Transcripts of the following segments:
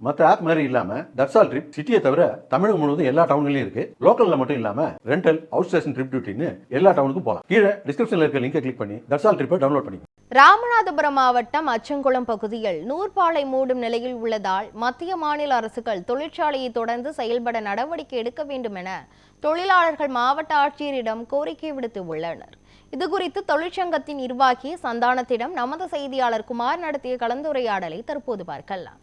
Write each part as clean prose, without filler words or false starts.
மற்ற ஆப் மாதிரி இல்லாம தட்சால் ட்ரிப் சிட்டியை தவிர தமிழகம் முழுவதும் எல்லா டவுன்லயும் இருக்கு. லோக்கல்ல மட்டும் இல்லாம ரெண்டல், அவுட் ஸ்டேஷன் ட்ரிப் டியூட்டின்னு எல்லா டவுனுக்கும் போகலாம். கீழே டிஸ்கிரிப்ஷன்ல இருக்க லிங்கை கிளிக் பண்ணி தட்சால் ட்ரிப்பை டவுன்லோட் பண்ணி. ராமநாதபுரம் மாவட்டம் அச்சங்குளம் பகுதியில் நூற்பாலை மூடும் நிலையில் உள்ளதால் மத்திய மாநில அரசுகள் தொழிற்சாலையை தொடர்ந்து செயல்பட நடவடிக்கை எடுக்க வேண்டும் என தொழிலாளர்கள் மாவட்ட ஆட்சியரிடம் கோரிக்கை விடுத்து உள்ளனர். இதுகுறித்து தொழிற்சங்கத்தின் நிர்வாகி சந்தானத்திடம் நமது செய்தியாளர் குமார் நடத்திய கலந்துரையாடலை தற்போது பார்க்கலாம்.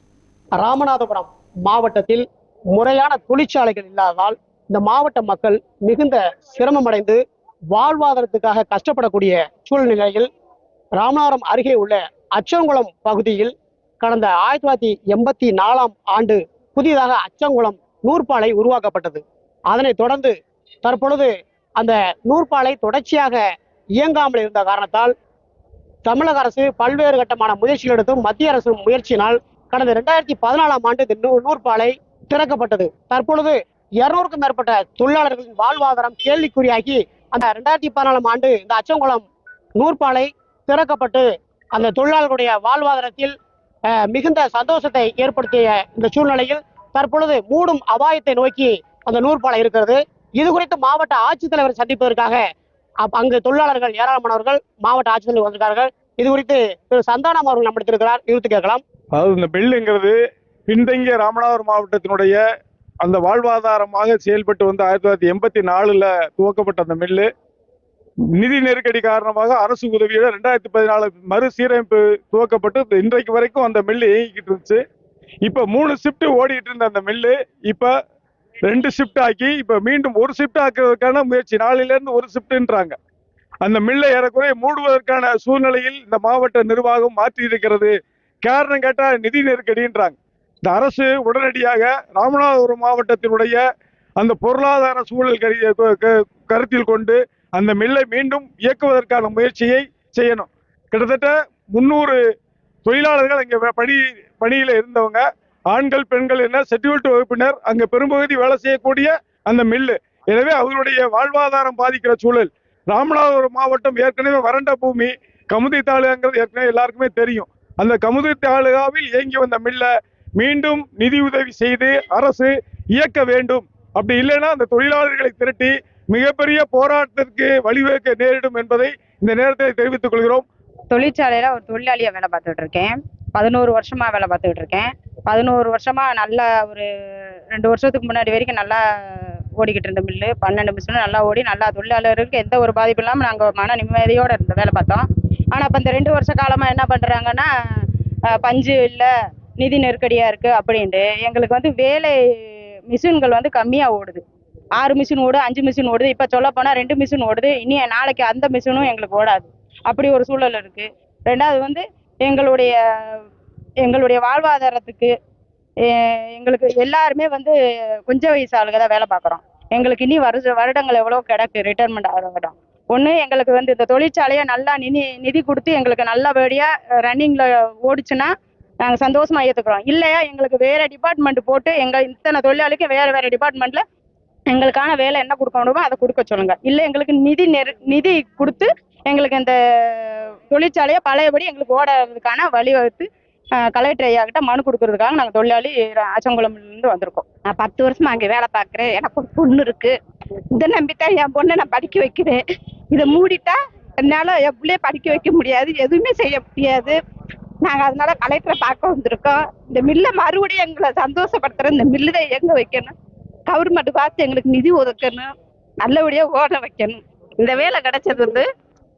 ராமநாதபுரம் மாவட்டத்தில் முறையான தொழிற்சாலைகள் இல்லாததால் இந்த மாவட்ட மக்கள் மிகுந்த சிரமமடைந்து வாழ்வாதாரத்துக்காக கஷ்டப்படக்கூடிய சூழ்நிலையில் ராமநாதபுரம் அருகே உள்ள அச்சங்குளம் பகுதியில் கடந்த 1984 ஆண்டு புதிதாக அச்சங்குளம் நூற்பாலை உருவாக்கப்பட்டது. அதனைத் தொடர்ந்து தற்பொழுது அந்த நூற்பாலை தொடர்ச்சியாக இயங்காமல் இருந்த காரணத்தால் தமிழக அரசு பல்வேறு கட்டமான முயற்சிகள் எடுத்தும் மத்திய அரசு முயற்சியினால் கடந்த 2014 ஆண்டு இந்த நூற்பாலை திறக்கப்பட்டது. தற்பொழுது 200க்கும் மேற்பட்ட தொழிலாளர்களின் வாழ்வாதாரம் கேள்விக்குறியாகி அந்த 2014 ஆண்டு இந்த அச்சங்குளம் நூற்பாலை திறக்கப்பட்டு அந்த தொழிலாளர்களுடைய வாழ்வாதாரத்தில் மிகுந்த சந்தோஷத்தை ஏற்படுத்திய இந்த சூழ்நிலையில் தற்பொழுது மூடும் அபாயத்தை நோக்கி அந்த நூற்பாலை இருக்கிறது. இது குறித்து மாவட்ட ஆட்சித்தலைவர் சந்திப்பதற்காக அங்கு தொழிலாளர்கள் ஏராளமானவர்கள் மாவட்ட ஆட்சித்தலைவர் வந்திருக்கார்கள். இது குறித்து திரு சந்தானம் அவர்கள் நம்மிடத்திருக்கிறார். இழுத்து கேட்கலாம். அதாவது இந்த மில்லுங்கிறது பின்தங்கிய ராமநாதபுரம் மாவட்டத்தினுடைய அந்த வாழ்வாதாரமாக செயல்பட்டு வந்து 1984 துவக்கப்பட்ட அந்த மில்லு நிதி நெருக்கடி காரணமாக அரசு உதவியோட 2014 மறுசீரமைப்பு துவக்கப்பட்டு இன்றைக்கு வரைக்கும் அந்த மில்லு இயங்கிக்கிட்டு இருந்துச்சு. இப்ப 3 ஷிப்ட் ஓடிட்டு இருந்த அந்த மில்லு இப்ப 2 ஷிப்ட் ஆக்கி இப்ப மீண்டும் 1 ஷிப்ட் ஆக்குறதுக்கான முயற்சி, 4ல இருந்து 1 ஷிப்ட்ன்றாங்க. அந்த மில்லை ஏறக்குறைய மூடுவதற்கான சூழ்நிலையில் இந்த மாவட்ட நிர்வாகம் மாற்றி இருக்கிறது. காரணம் கேட்டா நிதி நெருக்கடின்றாங்க. இந்த அரசு உடனடியாக ராமநாதபுரம் மாவட்டத்தினுடைய அந்த பொருளாதார சூழல் கருத்தில் கொண்டு அந்த மில்லை மீண்டும் இயக்குவதற்கான முயற்சியை செய்யணும். கிட்டத்தட்ட 300 தொழிலாளர்கள் அங்கே பணியில இருந்தவங்க, ஆண்கள் பெண்கள் என ஷெட்யூல்டு வகுப்பினர் அங்க பெரும்பகுதி வேலை செய்யக்கூடிய அந்த மில்லு. எனவே அவர்களுடைய வாழ்வாதாரம் பாதிக்கிற சூழல். ராமநாதபுரம் மாவட்டம் ஏற்கனவே வறண்ட பூமி, கமுதி தாலுகாங்கிறது ஏற்கனவே எல்லாருக்குமே தெரியும். அந்த கமுதி தாலுகாவில் இயங்கி வந்த மில்ல மீண்டும் நிதி உதவி செய்து அரசு இயக்க வேண்டும். அப்படி இல்லைன்னா அந்த தொழிலாளர்களை திரட்டி மிகப்பெரிய போராட்டத்திற்கு வழிவகுக்க நேரிடும் என்பதை இந்த நேரத்தில் தெரிவித்துக் கொள்கிறோம். தொழிற்சாலையில ஒரு தொழிலாளியா வேலை பார்த்துட்டு இருக்கேன். 11 வருஷமா வேலை பார்த்துட்டு இருக்கேன். 11 வருஷமா நல்லா ஒரு 2 வருஷத்துக்கு முன்னாடி வரைக்கும் நல்லா ஓடிக்கிட்டு இருந்த மில்லு. 12 மிஷினும் நல்லா ஓடி நல்லா தொழிலாளர்களுக்கு எந்த ஒரு பாதிப்பு இல்லாமல் நாங்கள் மன நிம்மதியோட இருந்த வேலை பார்த்தோம். ஆனால் இப்போ இந்த 2 வருஷ காலமாக என்ன பண்ணுறாங்கன்னா, பஞ்சு இல்லை, நிதி நெருக்கடியாக இருக்குது அப்படின்ட்டு எங்களுக்கு வந்து வேலை மிஷின்கள் வந்து கம்மியாக ஓடுது. 6 மிஷின் ஓடுது, 5 மிஷின் ஓடுது. இப்போ சொல்ல போனால் 2 மிஷின் ஓடுது. இனி நாளைக்கு அந்த மிஷினும் எங்களுக்கு ஓடாது. அப்படி ஒரு சூழல் இருக்குது. ரெண்டாவது வந்து எங்களுடைய வாழ்வாதாரத்துக்கு எங்களுக்கு எல்லாருமே வந்து கொஞ்சம் வயசு ஆளுங்க தான் வேலை பார்க்குறோம். எங்களுக்கு இனி வருடங்கள் எவ்வளோ கிடக்கு ரிட்டைர்மெண்ட் ஆகிற இடம். ஒன்று எங்களுக்கு வந்து இந்த தொழிற்சாலையை நல்லா நிதி கொடுத்து எங்களுக்கு நல்லபடியாக ரன்னிங்கில் ஓடிச்சுன்னா நாங்கள் சந்தோஷமாக ஏற்றுக்கிறோம். இல்லையா எங்களுக்கு வேறு டிபார்ட்மெண்ட் போட்டு இத்தனை தொழிலாளிக்கு வேறு டிபார்ட்மெண்ட்டில் எங்களுக்கான வேலை என்ன கொடுக்க முடியுமோ அதை கொடுக்க சொல்லுங்கள். இல்லை எங்களுக்கு நிதி கொடுத்து எங்களுக்கு இந்த தொழிற்சாலையை பழையபடி எங்களுக்கு ஓடுறதுக்கான வழிவகுத்து கலெக்டர் ஐயா கிட்ட மனு கொடுக்கறதுக்காக நாங்கள் தொழிலாளி அச்சங்குளம்லேருந்து வந்திருக்கோம். நான் 10 வருஷமா அங்கே வேலை பார்க்குறேன். எனக்கு ஒரு பொண்ணு இருக்கு. இதை நம்பித்தான் என் பொண்ணை நான் படிக்க வைக்கிறேன். இதை மூடிட்டா என்னால் என் பிள்ளைய படிக்க வைக்க முடியாது, எதுவுமே செய்ய முடியாது. நாங்கள் அதனால கலெக்டரை பார்க்க வந்திருக்கோம். இந்த மில்லை மறுபடியும் எங்களை சந்தோஷப்படுத்துகிற இந்த மில்லு தான் இயங்க வைக்கணும். கவர்மெண்ட் பார்த்து எங்களுக்கு நிதி ஒதுக்கணும், நல்லபடியாக ஓட வைக்கணும். இந்த வேலை கிடைச்சது வந்து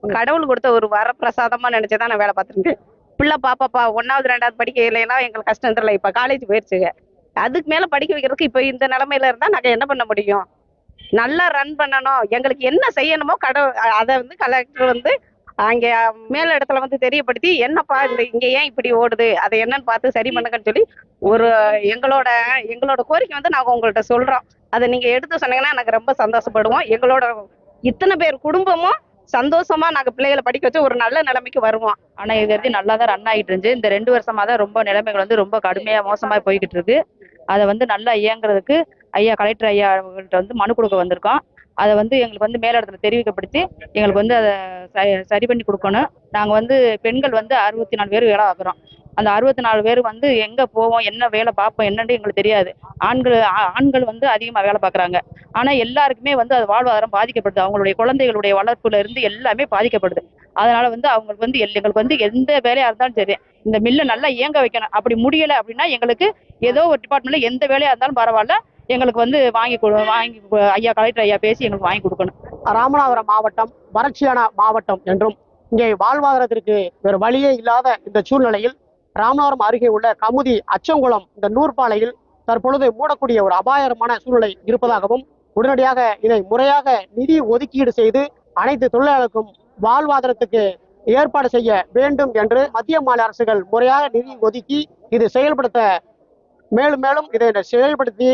கடவுள் கொடுத்த ஒரு வரப்பிரசாதமாக நினச்சதான் நான் வேலை பார்த்துருக்கேன். பிள்ளை பாப்பாப்பா 1வது 2வது படிக்க இல்லைன்னா எங்களுக்கு கஷ்டம் தெரியல. இப்போ காலேஜ் போயிடுச்சுங்க. அதுக்கு மேலே படிக்க வைக்கிறதுக்கு இப்போ இந்த நிலமையில இருந்தால் நாங்கள் என்ன பண்ண முடியும்? நல்லா ரன் பண்ணணும். எங்களுக்கு என்ன செய்யணுமோ அதை வந்து கலெக்டர் வந்து அங்கே மேல இடத்துல வந்து தெரியப்படுத்தி என்னப்பா இங்கே ஏன் இப்படி ஓடுது, அதை என்னன்னு பார்த்து சரி பண்ணுங்கன்னு சொல்லி ஒரு எங்களோட கோரிக்கை வந்து நாங்கள் உங்கள்கிட்ட சொல்கிறோம். அதை நீங்கள் எடுத்து சொன்னீங்கன்னா எனக்கு ரொம்ப சந்தோஷப்படுவோம். எங்களோட இத்தனை பேர் குடும்பமும் சந்தோஷமா நாங்கள் பிள்ளைகளை படிக்க வச்சு ஒரு நல்ல நிலைமைக்கு வருவோம். ஆனால் இது வரைக்கும் நல்லா தான் ரன் ஆகிட்டு இருந்துச்சு. இந்த 2 வருஷமா தான் ரொம்ப நிலைமைகள் வந்து ரொம்ப கடுமையாக மோசமாக போய்கிட்டு இருக்கு. அதை வந்து நல்லா இயங்குறதுக்கு ஐயா கலெக்டர் ஐயா அவங்கள்ட்ட வந்து மனு கொடுக்க வந்திருக்கோம். அதை வந்து எங்களுக்கு வந்து மேலிடத்துல தெரிவிக்கப்படுத்தி எங்களுக்கு வந்து அதை சரி பண்ணி கொடுக்கணும். நாங்கள் வந்து பெண்கள் வந்து 64 பேர் வேலை பார்க்குறோம். அந்த 64 பேர் வந்து எங்க போவோம், என்ன வேலை பார்ப்போம் என்னன்னு எங்களுக்கு தெரியாது. ஆண்கள் வந்து அதிகமா வேலை பார்க்குறாங்க. ஆனா எல்லாருக்குமே வந்து அது வாழ்வாதாரம் பாதிக்கப்படுது. அவங்களுடைய குழந்தைகளுடைய வளர்ப்புல இருந்து எல்லாமே பாதிக்கப்படுது. அதனால வந்து அவங்களுக்கு வந்து எங்களுக்கு வந்து எந்த வேலையா இருந்தாலும் சரி, இந்த மில்லை நல்லா இயங்க வைக்கணும். அப்படி முடியல அப்படின்னா எங்களுக்கு ஏதோ ஒரு டிபார்ட்மெண்ட்ல எந்த வேலையா இருந்தாலும் பரவாயில்ல, எங்களுக்கு வந்து ஐயா கலெக்டர் ஐயா பேசி எங்களுக்கு வாங்கி கொடுக்கணும். ராமநாதபுரம் மாவட்டம் வறட்சியான மாவட்டம் என்றும் இங்கே வாழ்வாதாரத்திற்கு வேறு வழியே இல்லாத இந்த சூழ்நிலையில் ராமநாதபுரம் அருகே உள்ள கமுதி அச்சங்குளம் இந்த நூற்பாலையில் தற்பொழுது மூடக்கூடிய ஒரு அபாயகரமான சூழ்நிலை இருப்பதாகவும், உடனடியாக இதை முறையாக நிதி ஒதுக்கீடு செய்து அனைத்து தொழிலாளருக்கும் வாழ்வாதாரத்துக்கு ஏற்பாடு செய்ய வேண்டும் என்று மத்திய மாநில அரசுகள் முறையாக நிதி ஒதுக்கி இது செயல்படுத்த மேலும் மேலும் இதை செயல்படுத்தி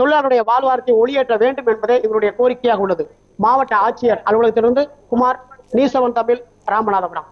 தொழிலாளருடைய வாழ்வாதாரத்தை ஒளியேற்ற வேண்டும் என்பதே இதனுடைய கோரிக்கையாக உள்ளது. மாவட்ட ஆட்சியர் அலுவலகத்திலிருந்து குமார், நியூஸ் 7 தமிழ், ராமநாதபுரம்.